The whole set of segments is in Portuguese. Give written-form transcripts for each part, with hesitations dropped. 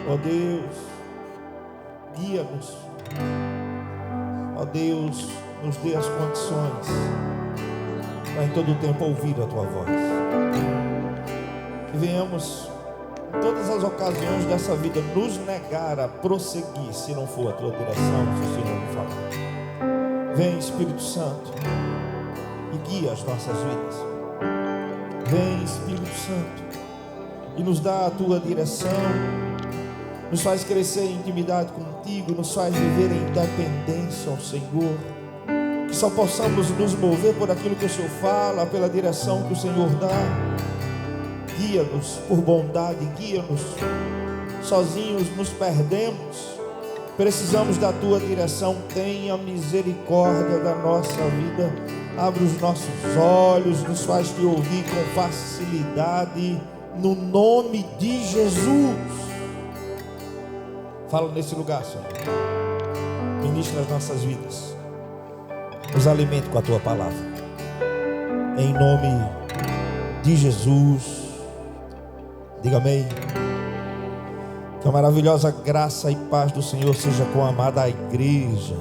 Ó Deus, guia-nos. Ó Deus, nos dê as condições para em todo o tempo ouvir a Tua voz. Que venhamos, em todas as ocasiões dessa vida, nos negar a prosseguir, se não for a Tua direção, se o Senhor não falar. Vem, Espírito Santo, e guia as nossas vidas. Vem, Espírito Santo, e nos dá a Tua direção. Nos faz crescer em intimidade contigo, nos faz viver em dependência ao Senhor. Que só possamos nos mover por aquilo que o Senhor fala, pela direção que o Senhor dá. Guia-nos por bondade, guia-nos. Sozinhos nos perdemos. Precisamos da Tua direção. Tenha misericórdia da nossa vida. Abre os nossos olhos, nos faz Te ouvir com facilidade. No nome de Jesus. Fala nesse lugar, Senhor. Ministra as nossas vidas. Nos alimente com a Tua palavra. Em nome de Jesus. Diga amém. Que a maravilhosa graça e paz do Senhor seja com a amada igreja.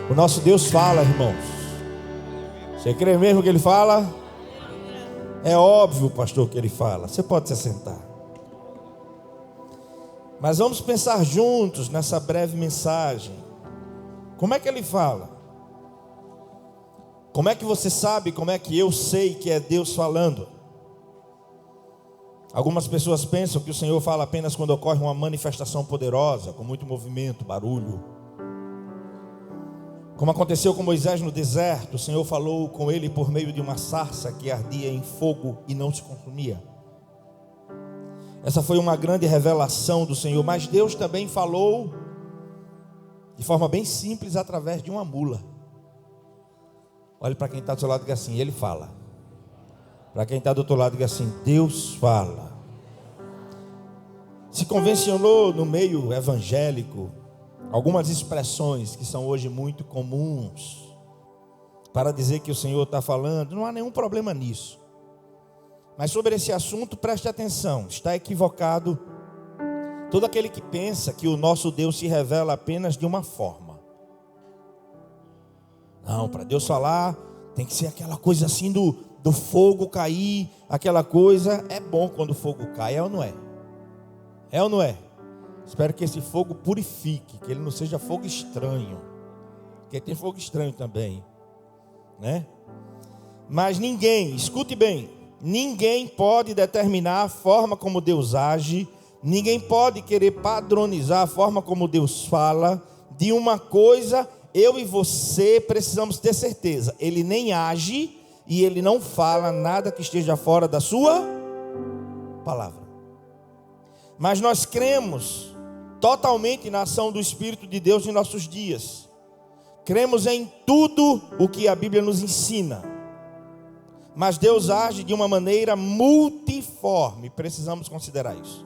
O nosso Deus fala, irmãos. Você crê mesmo que Ele fala? É óbvio, pastor, que Ele fala. Você pode se assentar. Mas vamos pensar juntos nessa breve mensagem. Como é que Ele fala? Como é que você sabe, como é que eu sei que é Deus falando? Algumas pessoas pensam que o Senhor fala apenas quando ocorre uma manifestação poderosa, com muito movimento, barulho. Como aconteceu com Moisés no deserto, o Senhor falou com ele por meio de uma sarça que ardia em fogo e não se consumia. Essa foi uma grande revelação do Senhor, mas Deus também falou de forma bem simples através de uma mula. Olhe para quem está do seu lado e diga assim: Ele fala. Para quem está do outro lado, diga assim: Deus fala. Se convencionou no meio evangélico algumas expressões que são hoje muito comuns para dizer que o Senhor está falando. Não há nenhum problema nisso. Mas sobre esse assunto, preste atenção. Está equivocado todo aquele que pensa que o nosso Deus se revela apenas de uma forma. Não, para Deus falar tem que ser aquela coisa assim do fogo cair, aquela coisa. É bom quando o fogo cai, é ou não é? É ou não é? Espero que esse fogo purifique, que ele não seja fogo estranho, porque tem fogo estranho também, né? Mas ninguém, escute bem, ninguém pode determinar a forma como Deus age, ninguém pode querer padronizar a forma como Deus fala. De uma coisa eu e você precisamos ter certeza: Ele nem age e Ele não fala nada que esteja fora da sua palavra. Mas nós cremos totalmente na ação do Espírito de Deus em nossos dias. Cremos em tudo o que a Bíblia nos ensina. Mas Deus age de uma maneira multiforme. Precisamos considerar isso.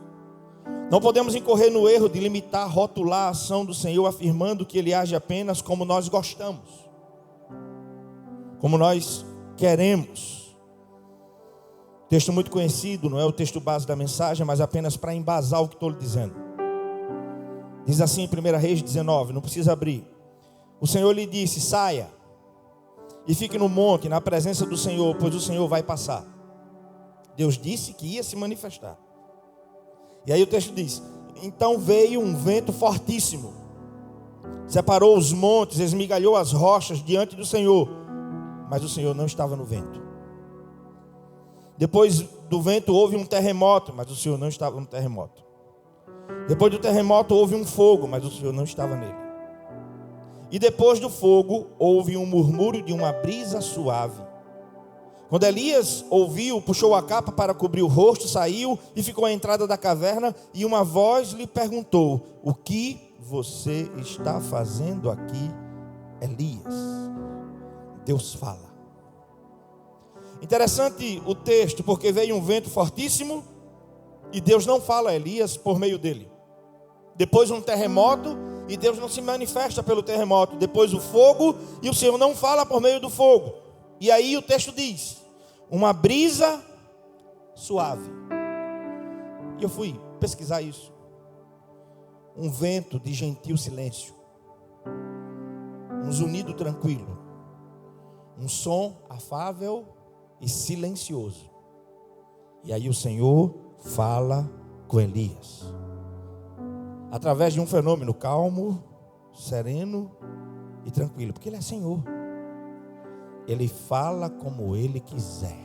Não podemos incorrer no erro de limitar, rotular a ação do Senhor, afirmando que Ele age apenas como nós gostamos, como nós queremos. Texto muito conhecido, não é o texto base da mensagem, mas apenas para embasar o que estou lhe dizendo. Diz assim em 1 Reis 19, não precisa abrir. O Senhor lhe disse: saia e fique no monte, na presença do Senhor, pois o Senhor vai passar. Deus disse que ia se manifestar. E aí o texto diz: então veio um vento fortíssimo, separou os montes, esmigalhou as rochas diante do Senhor, mas o Senhor não estava no vento. Depois do vento houve um terremoto, mas o Senhor não estava no terremoto. Depois do terremoto houve um fogo, mas o Senhor não estava nele. E depois do fogo houve um murmúrio de uma brisa suave. Quando Elias ouviu, puxou a capa para cobrir o rosto, saiu e ficou à entrada da caverna. E uma voz lhe perguntou: o que você está fazendo aqui, Elias? Deus fala. Interessante o texto, porque veio um vento fortíssimo e Deus não fala a Elias por meio dele. Depois um terremoto e Deus não se manifesta pelo terremoto. Depois o fogo e o Senhor não fala por meio do fogo. E aí o texto diz: uma brisa suave. E eu fui pesquisar isso. um vento de gentil silêncio, um zunido tranquilo, um som afável e silencioso. E aí o Senhor fala com Elias, através de um fenômeno calmo, sereno e tranquilo, porque Ele é Senhor. Ele fala como Ele quiser.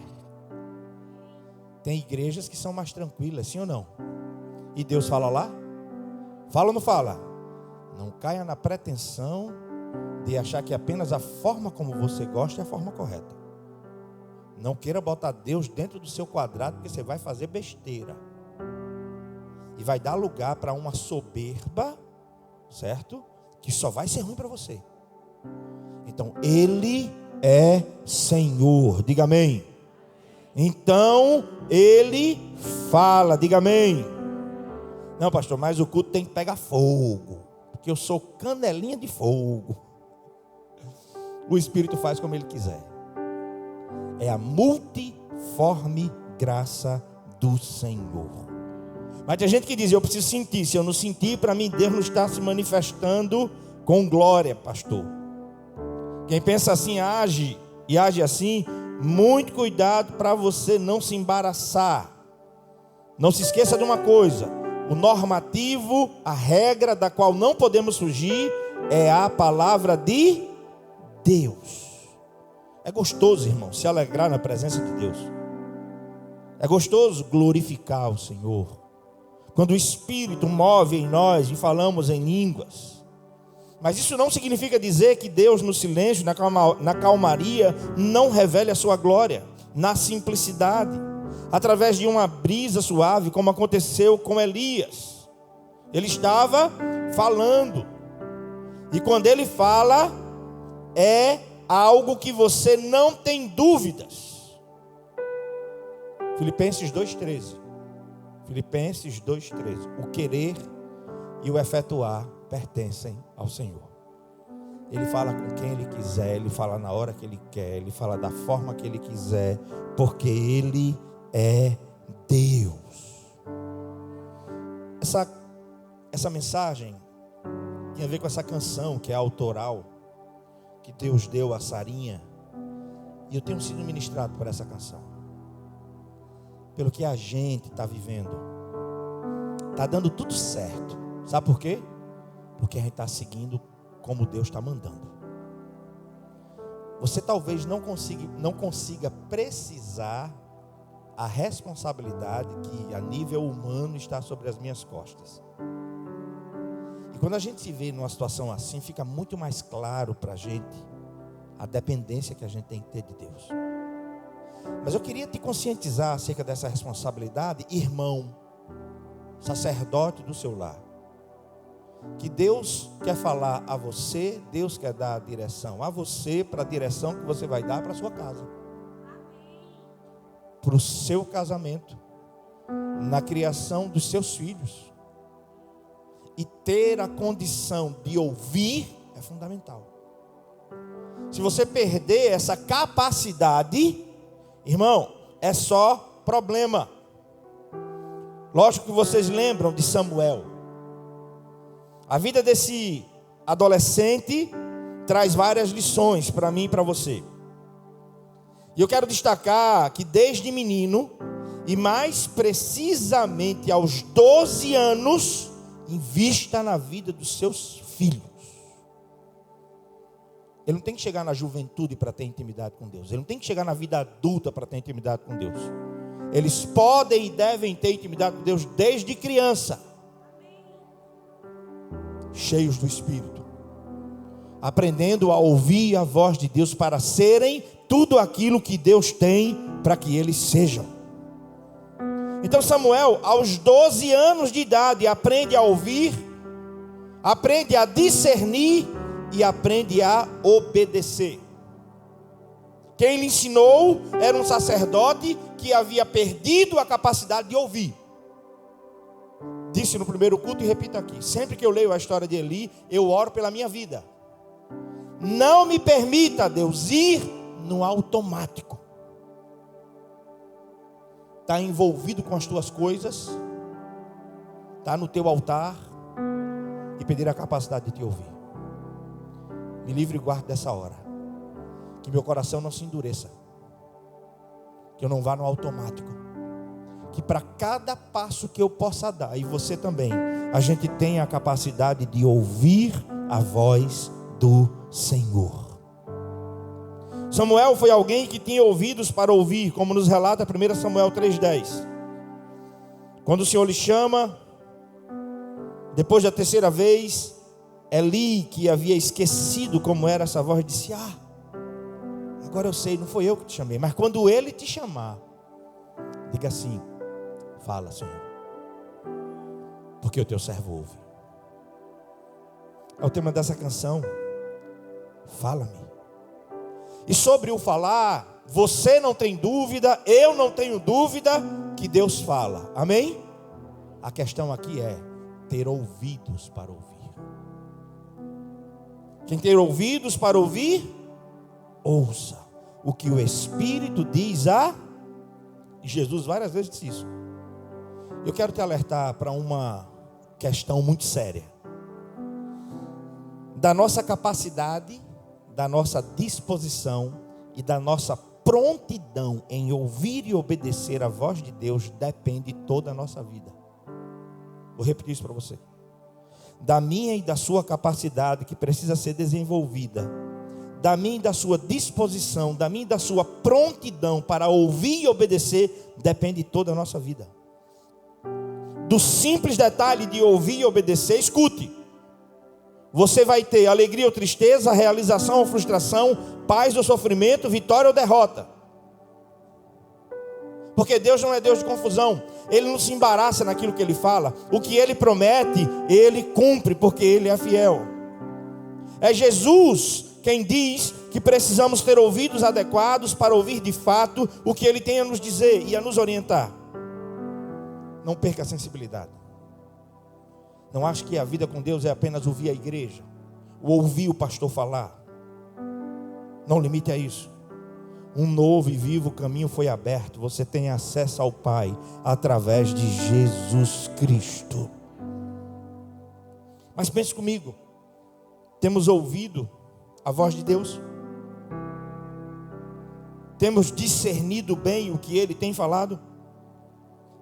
Tem igrejas que são mais tranquilas, sim ou não? E Deus fala lá? Fala ou não fala? Não caia na pretensão de achar que apenas a forma como você gosta é a forma correta. Não queira botar Deus dentro do seu quadrado, porque você vai fazer besteira. E vai dar lugar para uma soberba, certo? Que só vai ser ruim para você. Então, Ele é Senhor. Diga amém. Então, Ele fala. Diga amém. Não, pastor, mas o culto tem que pegar fogo, porque eu sou canelinha de fogo. O Espírito faz como Ele quiser. É a multiforme graça do Senhor. Mas tem gente que diz, eu preciso sentir. Se eu não sentir, para mim Deus não está se manifestando com glória, pastor. Quem pensa assim, age assim, muito cuidado para você não se embaraçar. Não se esqueça de uma coisa: o normativo, a regra da qual não podemos fugir, é a palavra de Deus. É gostoso, irmão, se alegrar na presença de Deus. É gostoso glorificar o Senhor. Quando o Espírito move em nós e falamos em línguas. Mas isso não significa dizer que Deus no silêncio, na calmaria, não revele a sua glória. Na simplicidade, através de uma brisa suave, como aconteceu com Elias. Ele estava falando. E quando ele fala, é algo que você não tem dúvidas. Filipenses 2,13. Filipenses 2,13. O querer e o efetuar pertencem ao Senhor. Ele fala com quem Ele quiser, Ele fala na hora que Ele quer, Ele fala da forma que Ele quiser, porque Ele é Deus. Essa mensagem tem a ver com essa canção que é autoral, que Deus deu a Sarinha. E eu tenho sido ministrado por essa canção, pelo que a gente está vivendo. Está dando tudo certo. Sabe por quê? Porque a gente está seguindo como Deus está mandando. Você talvez não consiga precisar a responsabilidade que a nível humano está sobre as minhas costas. E quando a gente se vê numa situação assim, fica muito mais claro para a gente a dependência que a gente tem que ter de Deus. Mas eu queria te conscientizar acerca dessa responsabilidade, irmão, sacerdote do seu lar. Que Deus quer falar a você, Deus quer dar a direção a você, para a direção que você vai dar para a sua casa, para o seu casamento, na criação dos seus filhos. E ter a condição de ouvir é fundamental. Se você perder essa capacidade, irmão, é só problema. Lógico que vocês lembram de Samuel. A vida desse adolescente traz várias lições para mim e para você. E eu quero destacar que desde menino, e mais precisamente aos 12 anos, invista na vida dos seus filhos. Ele não tem que chegar na juventude para ter intimidade com Deus. Ele não tem que chegar na vida adulta para ter intimidade com Deus. Eles podem e devem ter intimidade com Deus desde criança, cheios do Espírito, aprendendo a ouvir a voz de Deus para serem tudo aquilo que Deus tem para que eles sejam. Então Samuel, aos 12 anos de idade, aprende a ouvir, aprende a discernir e aprende a obedecer. Quem lhe ensinou era um sacerdote que havia perdido a capacidade de ouvir. Disse no primeiro culto e repito aqui: sempre que eu leio a história de Eli, eu oro pela minha vida. Não me permita, Deus, ir no automático. Está envolvido com as tuas coisas, está no teu altar, pedir a capacidade de te ouvir. Me livre e guarde dessa hora. Que meu coração não se endureça. Que eu não vá no automático. Que para cada passo que eu possa dar, e você também, a gente tenha a capacidade de ouvir a voz do Senhor. Samuel foi alguém que tinha ouvidos para ouvir, como nos relata 1 Samuel 3,10. Quando o Senhor lhe chama, depois da terceira vez, Eli, que havia esquecido como era essa voz, disse: agora eu sei, não foi eu que te chamei. Mas quando ele te chamar, diga assim: fala, Senhor, porque o teu servo ouve. É o tema dessa canção. Fala-me. E sobre o falar, você não tem dúvida, eu não tenho dúvida que Deus fala. Amém? A questão aqui é ter ouvidos para ouvir. Quem tem ouvidos para ouvir, ouça o que o Espírito diz a... E Jesus várias vezes disse isso. Eu quero te alertar para uma questão muito séria. Da nossa capacidade, da nossa disposição e da nossa prontidão em ouvir e obedecer a voz de Deus depende toda a nossa vida. Vou repetir isso para você. Da minha e da sua capacidade que precisa ser desenvolvida, da minha e da sua disposição, da minha e da sua prontidão para ouvir e obedecer, depende toda a nossa vida. Do simples detalhe de ouvir e obedecer, escute. Você vai ter alegria ou tristeza, realização ou frustração, paz ou sofrimento, vitória ou derrota. Porque Deus não é Deus de confusão. Ele não se embaraça naquilo que Ele fala. O que Ele promete, Ele cumpre, porque Ele é fiel. É Jesus quem diz que precisamos ter ouvidos adequados para ouvir de fato o que Ele tem a nos dizer e a nos orientar. Não perca a sensibilidade. Não acho que a vida com Deus é apenas ouvir a igreja, ou ouvir o pastor falar. Não limite a isso. Um novo e vivo caminho foi aberto. Você tem acesso ao Pai através de Jesus Cristo. Mas pense comigo. Temos ouvido a voz de Deus? Temos discernido bem o que Ele tem falado?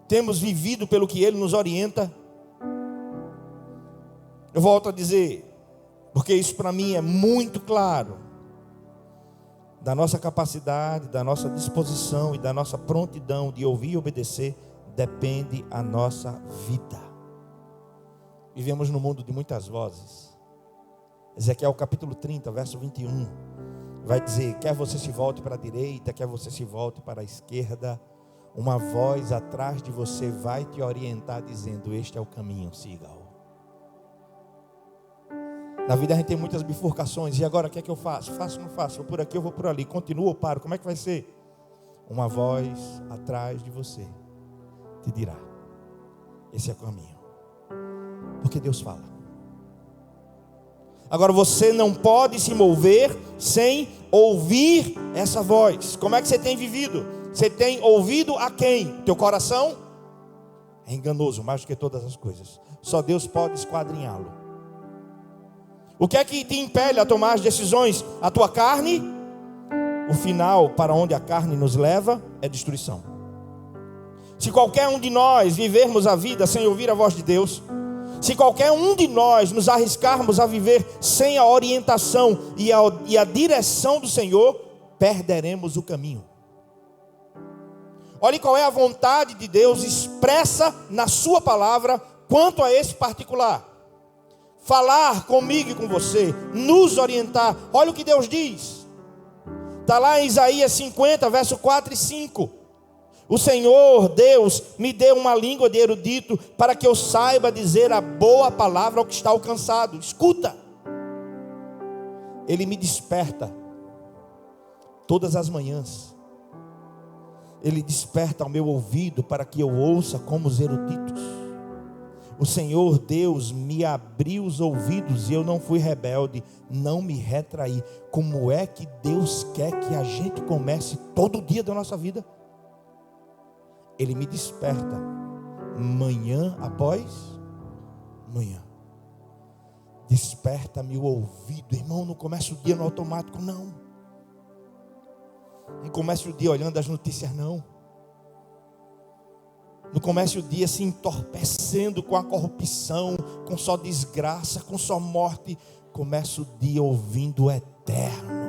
Temos vivido pelo que Ele nos orienta? Eu volto a dizer, porque isso para mim é muito claro. Da nossa capacidade, da nossa disposição e da nossa prontidão de ouvir e obedecer, depende a nossa vida. Vivemos num mundo de muitas vozes. Ezequiel capítulo 30, verso 21, vai dizer: quer você se volte para a direita, quer você se volte para a esquerda, uma voz atrás de você vai te orientar dizendo: este é o caminho, siga-o. Na vida a gente tem muitas bifurcações. E agora o que é que eu faço? Faço ou não faço? Vou por aqui, eu vou por ali. Continuo ou paro? Como é que vai ser? Uma voz atrás de você te dirá: esse é o caminho. Porque Deus fala. Agora você não pode se mover sem ouvir essa voz. Como é que você tem vivido? Você tem ouvido a quem? Teu coração é enganoso mais do que todas as coisas. Só Deus pode esquadrinhá-lo. O que é que te impele a tomar as decisões? A tua carne? O final para onde a carne nos leva é destruição. Se qualquer um de nós vivermos a vida sem ouvir a voz de Deus, se qualquer um de nós nos arriscarmos a viver sem a orientação e a direção do Senhor, perderemos o caminho. Olhe qual é a vontade de Deus expressa na sua palavra quanto a esse particular. Falar comigo e com você, nos orientar. Olha o que Deus diz. Está lá em Isaías 50, verso 4 e 5. O Senhor Deus me deu uma língua de erudito para que eu saiba dizer a boa palavra ao que está alcançado. Escuta. Ele me desperta todas as manhãs. Ele desperta ao meu ouvido para que eu ouça como os eruditos. O Senhor Deus me abriu os ouvidos e eu não fui rebelde, não me retraí. Como é que Deus quer que a gente comece todo dia da nossa vida? Ele me desperta manhã após manhã. Desperta-me o ouvido. Irmão, não comece o dia no automático, não. Não comece o dia olhando as notícias, não. Não comece o dia se entorpecendo com a corrupção, com só desgraça, com só morte. Comece o dia ouvindo o eterno.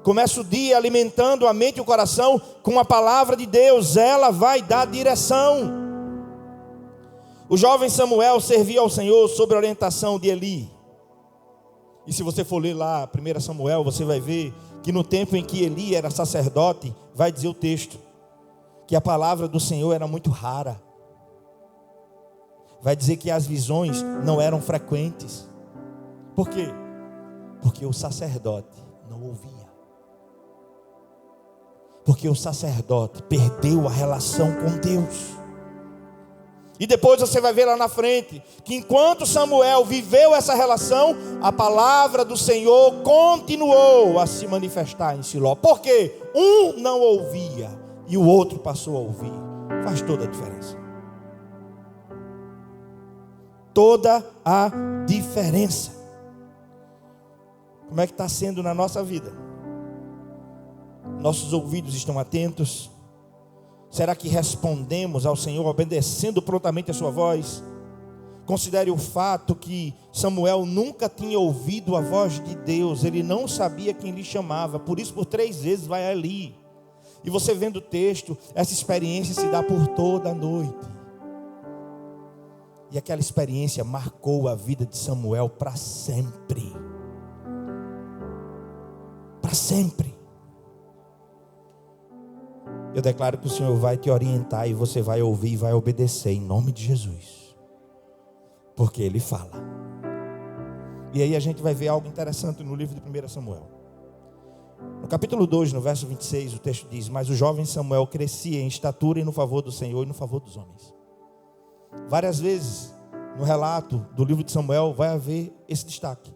Comece o dia alimentando a mente e o coração com a palavra de Deus. Ela vai dar direção. O jovem Samuel servia ao Senhor sob a orientação de Eli. E se você for ler lá 1 Samuel, você vai ver que no tempo em que Eli era sacerdote, vai dizer o texto, que a palavra do Senhor era muito rara. Vai dizer que as visões não eram frequentes. Por quê? Porque o sacerdote não ouvia. Porque o sacerdote perdeu a relação com Deus. E depois você vai ver lá na frente, que enquanto Samuel viveu essa relação, a palavra do Senhor continuou a se manifestar em Siló. Por quê? Um não ouvia e o outro passou a ouvir. Faz toda a diferença. Toda a diferença. Como é que está sendo na nossa vida? Nossos ouvidos estão atentos? Será que respondemos ao Senhor obedecendo prontamente a sua voz? Considere o fato que Samuel nunca tinha ouvido a voz de Deus. Ele não sabia quem lhe chamava. Por isso, por 3 vezes vai ali. E você vendo o texto, essa experiência se dá por toda a noite. E aquela experiência marcou a vida de Samuel para sempre. Para sempre. Eu declaro que o Senhor vai te orientar e você vai ouvir e vai obedecer em nome de Jesus. Porque Ele fala. E aí a gente vai ver algo interessante no livro de 1 Samuel. No capítulo 2, no verso 26, o texto diz: mas o jovem Samuel crescia em estatura e no favor do Senhor e no favor dos homens. Várias vezes no relato do livro de Samuel vai haver esse destaque.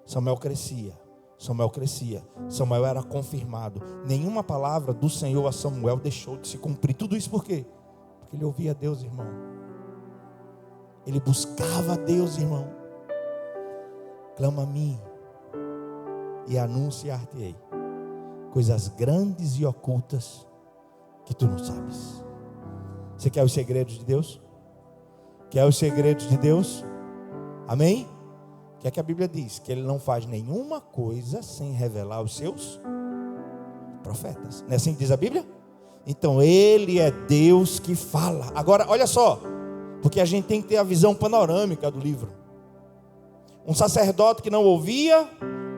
Samuel crescia. Samuel crescia, Samuel era confirmado. Nenhuma palavra do Senhor a Samuel deixou de se cumprir. Tudo isso por quê? Porque ele ouvia a Deus, irmão. Ele buscava a Deus, irmão. Clama a mim e anunciar-te-ei coisas grandes e ocultas que tu não sabes. Você quer os segredos de Deus? Quer os segredos de Deus? Amém? O que é que a Bíblia diz? Que Ele não faz nenhuma coisa sem revelar os seus profetas. Não é assim que diz a Bíblia? Então Ele é Deus que fala. Agora, olha só, porque a gente tem que ter a visão panorâmica do livro. Um sacerdote que não ouvia,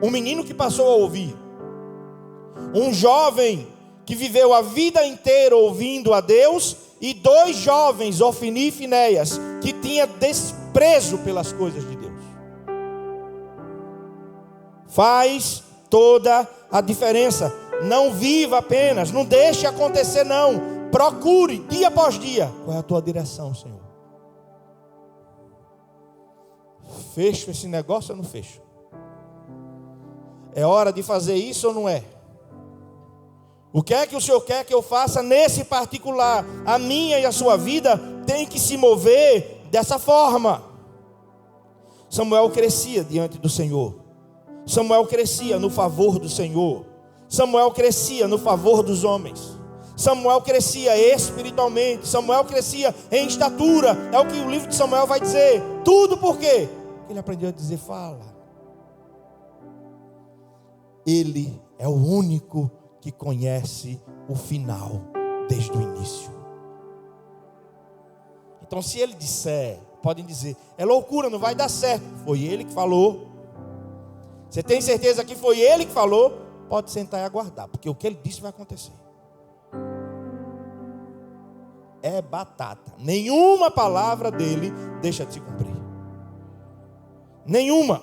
um menino que passou a ouvir. Um jovem que viveu a vida inteira ouvindo a Deus, e 2 jovens, Ofni e Finéias, que tinha desprezo pelas coisas de Deus. Faz toda a diferença. Não viva apenas, não deixe acontecer não. Procure dia após dia. Qual é a tua direção, Senhor? Fecho esse negócio ou não fecho? É hora de fazer isso ou não é? O que é que o Senhor quer que eu faça nesse particular? A minha e a sua vida tem que se mover dessa forma. Samuel crescia diante do Senhor. Samuel crescia no favor do Senhor. Samuel crescia no favor dos homens. Samuel crescia espiritualmente. Samuel crescia em estatura. É o que o livro de Samuel vai dizer. Tudo por quê? Ele aprendeu a dizer: fala. Ele é o único que conhece o final desde o início. Então, se ele disser, podem dizer: é loucura, não vai dar certo. Foi ele que falou. Você tem certeza que foi ele que falou? Pode sentar e aguardar, porque o que ele disse vai acontecer. É batata. Nenhuma palavra dele deixa de se cumprir. Nenhuma.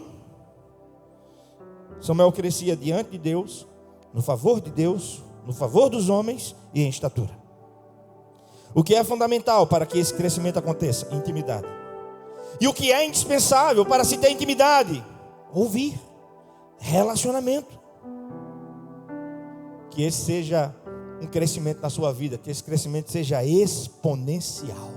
Samuel crescia diante de Deus, no favor de Deus, no favor dos homens e em estatura. O que é fundamental para que esse crescimento aconteça? Intimidade. E o que é indispensável para se ter intimidade? Ouvir. Relacionamento. Que esse seja um crescimento na sua vida, que esse crescimento seja exponencial.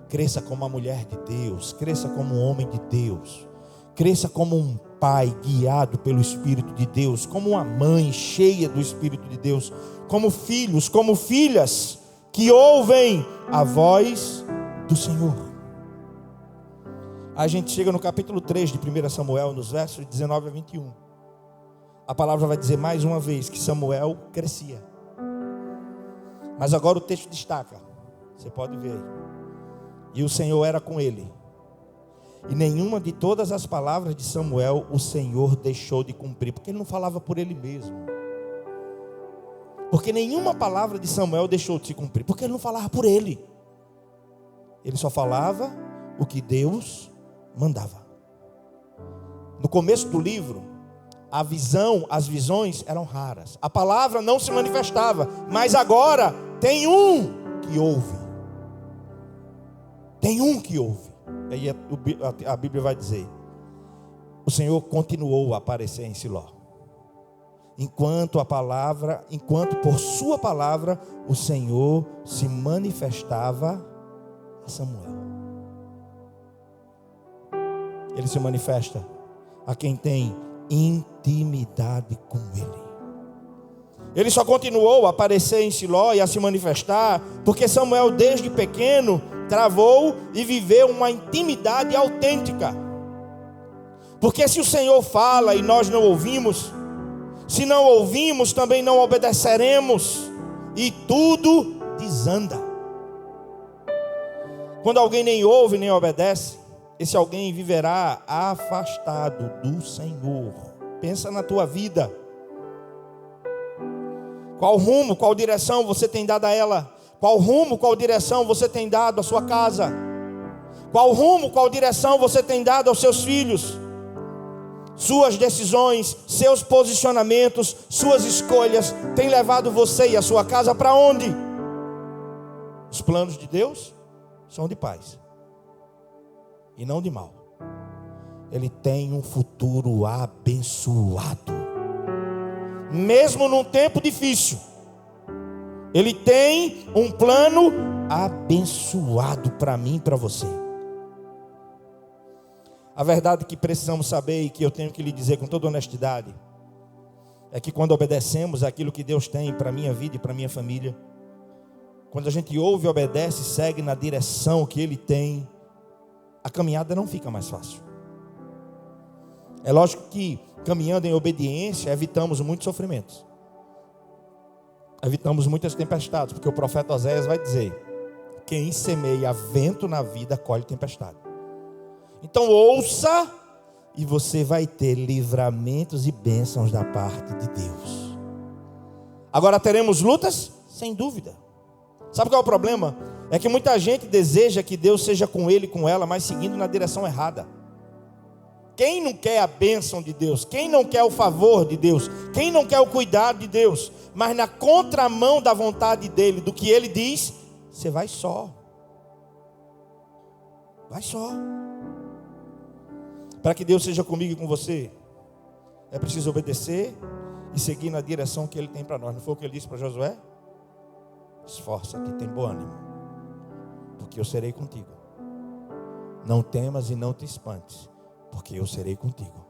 Cresça como uma mulher de Deus, cresça como um homem de Deus, cresça como um pai guiado pelo Espírito de Deus, como uma mãe cheia do Espírito de Deus, como filhos, como filhas que ouvem a voz do Senhor. A gente chega no capítulo 3 de 1 Samuel, nos versos 19 a 21. A palavra vai dizer mais uma vez que Samuel crescia. Mas agora o texto destaca, você pode ver aí. E o Senhor era com ele. E nenhuma de todas as palavras de Samuel o Senhor deixou de cumprir. Porque ele não falava por ele mesmo. Porque nenhuma palavra de Samuel deixou de se cumprir. Porque ele não falava por ele. Ele só falava o que Deus mandava. No começo do livro, as visões eram raras. A palavra não se manifestava. Mas agora tem um que ouve. Tem um que ouve. Aí a Bíblia vai dizer: o Senhor continuou a aparecer em Siló, enquanto por sua palavra o Senhor se manifestava a Samuel. Ele se manifesta a quem tem intimidade com Ele. Ele só continuou a aparecer em Siló e a se manifestar porque Samuel desde pequeno travou e viveu uma intimidade autêntica. Porque se o Senhor fala e nós não ouvimos, se não ouvimos também não obedeceremos, e tudo desanda. Quando alguém nem ouve nem obedece, esse alguém viverá afastado do Senhor. Pensa na tua vida. Qual rumo, qual direção você tem dado a ela? Qual rumo, qual direção você tem dado à sua casa? Qual rumo, qual direção você tem dado aos seus filhos? Suas decisões, seus posicionamentos, suas escolhas têm levado você e a sua casa para onde? Os planos de Deus são de paz e não de mal. Ele tem um futuro abençoado. Mesmo num tempo difícil, Ele tem um plano abençoado para mim e para você. A verdade que precisamos saber e que eu tenho que lhe dizer com toda honestidade é que quando obedecemos aquilo que Deus tem para a minha vida e para a minha família, quando a gente ouve, obedece e segue na direção que Ele tem, a caminhada não fica mais fácil. É lógico que caminhando em obediência evitamos muitos sofrimentos, evitamos muitas tempestades, porque o profeta Oséias vai dizer: quem semeia vento na vida colhe tempestade. Então ouça e você vai ter livramentos e bênçãos da parte de Deus. Agora teremos lutas? Sem dúvida. Sabe qual é o problema? É que muita gente deseja que Deus seja com ele e com ela, mas seguindo na direção errada. Quem não quer a bênção de Deus? Quem não quer o favor de Deus? Quem não quer o cuidado de Deus? Mas na contramão da vontade dele, do que ele diz, você vai só. Vai só. Para que Deus seja comigo e com você, é preciso obedecer e seguir na direção que Ele tem para nós. Não foi o que Ele disse para Josué? Esforça-te, tem bom ânimo, porque eu serei contigo. Não temas e não te espantes, porque eu serei contigo.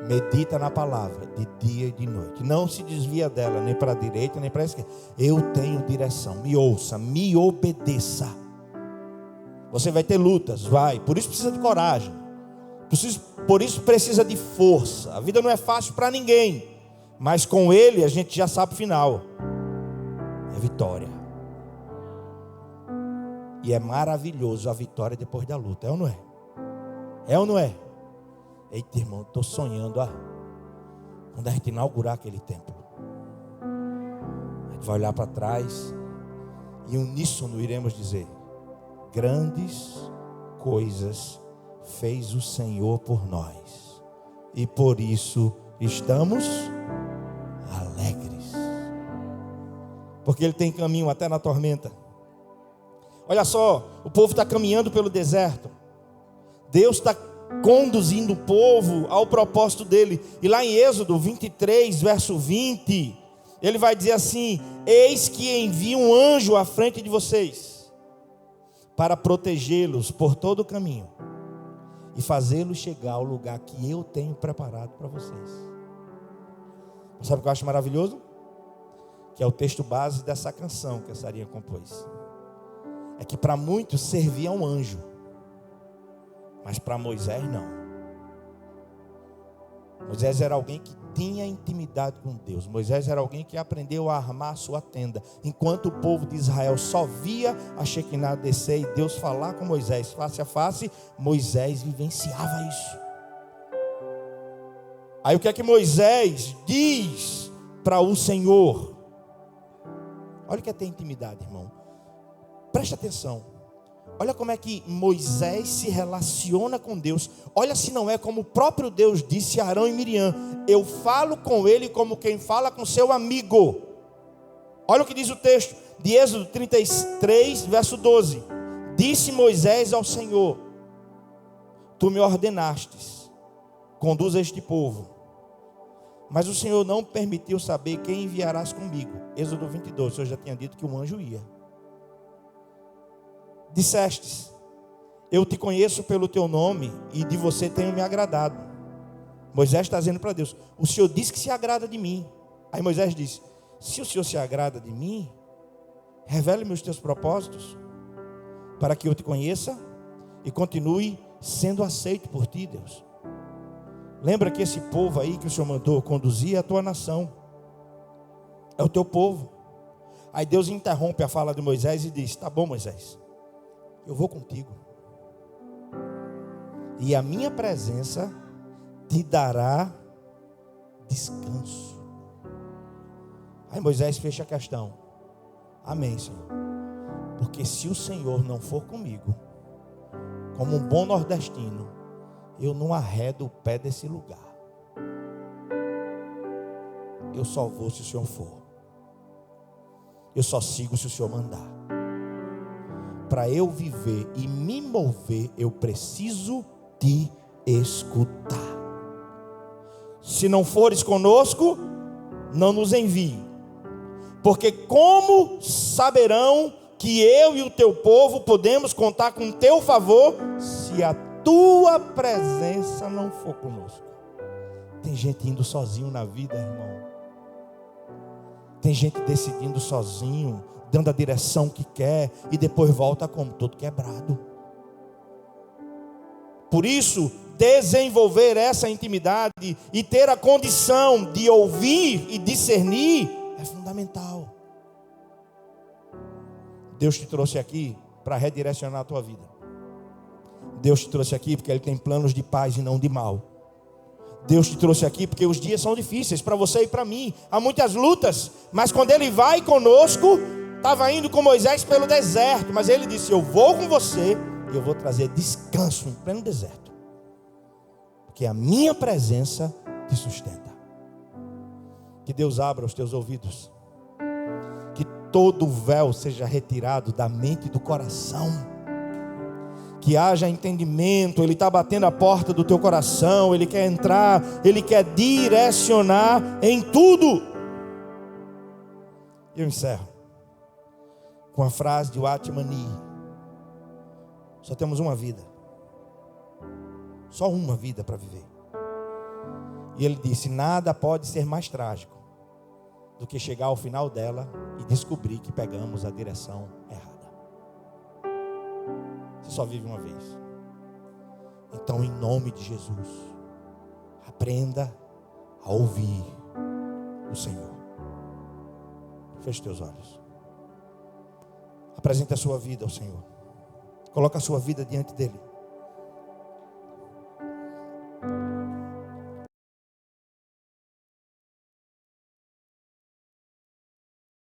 Medita na palavra de dia e de noite. Não se desvia dela, nem para a direita, nem para a esquerda. Eu tenho direção. Me ouça, me obedeça. Você vai ter lutas, vai. Por isso precisa de coragem. Por isso precisa de força. A vida não é fácil para ninguém, mas com Ele a gente já sabe o final. É vitória. E é maravilhoso a vitória depois da luta. É ou não é? É ou não é? Eita, irmão, estou sonhando quando a gente inaugurar aquele templo. A gente vai olhar para trás e uníssono iremos dizer: grandes coisas fez o Senhor por nós, e por isso estamos alegres, porque Ele tem caminho até na tormenta. Olha só, o povo está caminhando pelo deserto, Deus está conduzindo o povo ao propósito dele. E lá em Êxodo 23, verso 20, Ele vai dizer assim: eis que envio um anjo à frente de vocês, para protegê-los por todo o caminho e fazê-los chegar ao lugar que eu tenho preparado para vocês. Sabe o que eu acho maravilhoso? Que é o texto base dessa canção que a Sarinha compôs. É que para muitos servia um anjo, mas para Moisés não. Moisés era alguém que tinha intimidade com Deus. Moisés era alguém que aprendeu a armar a sua tenda. Enquanto o povo de Israel só via a Shekinah descer e Deus falar com Moisés face a face, Moisés vivenciava isso. Aí o que é que Moisés diz para o Senhor? Olha o que é ter intimidade, irmão. Preste atenção. Olha como é que Moisés se relaciona com Deus. Olha se não é como o próprio Deus disse a Arão e Miriam: eu falo com ele como quem fala com seu amigo. Olha o que diz o texto de Êxodo 33, verso 12. Disse Moisés ao Senhor: tu me ordenastes, conduza este povo. Mas o Senhor não permitiu saber quem enviarás comigo. Êxodo 22, o Senhor já tinha dito que um anjo ia. Dissestes: eu te conheço pelo teu nome e de você tenho me agradado. Moisés está dizendo para Deus: o Senhor disse que se agrada de mim. Aí Moisés disse: se o Senhor se agrada de mim, revele-me os teus propósitos, para que eu te conheça e continue sendo aceito por ti, Deus. Lembra que esse povo aí que o Senhor mandou conduzir é a tua nação, é o teu povo. Aí Deus interrompe a fala de Moisés e diz: tá bom, Moisés, eu vou contigo, e a minha presença te dará descanso. Aí Moisés fecha a questão: amém, Senhor, porque se o Senhor não for comigo, como um bom nordestino, eu não arredo o pé desse lugar. Eu só vou se o Senhor for. Eu só sigo se o Senhor mandar. Para eu viver e me mover, eu preciso te escutar. Se não fores conosco, não nos envie. Porque como saberão que eu e o teu povo podemos contar com teu favor, se a tua presença não for conosco? Tem gente indo sozinho na vida, irmão. Tem gente decidindo sozinho, dando a direção que quer, e depois volta como todo quebrado. Por isso, desenvolver essa intimidade e ter a condição de ouvir e discernir é fundamental. Deus te trouxe aqui para redirecionar a tua vida. Deus te trouxe aqui porque Ele tem planos de paz e não de mal. Deus te trouxe aqui porque os dias são difíceis para você e para mim. Há muitas lutas, mas quando Ele vai conosco, estava indo com Moisés pelo deserto, mas Ele disse: eu vou com você e eu vou trazer descanso em pleno deserto, porque a minha presença te sustenta. Que Deus abra os teus ouvidos, que todo véu seja retirado da mente e do coração, que haja entendimento. Ele está batendo a porta do teu coração, Ele quer entrar, Ele quer direcionar em tudo. Eu encerro com a frase de Watchmani: só temos uma vida, só uma vida para viver. E ele disse: nada pode ser mais trágico do que chegar ao final dela e descobrir que pegamos a direção errada. Você só vive uma vez. Então, em nome de Jesus, aprenda a ouvir o Senhor. Feche teus olhos. Apresente a sua vida ao Senhor. Coloque a sua vida diante dEle.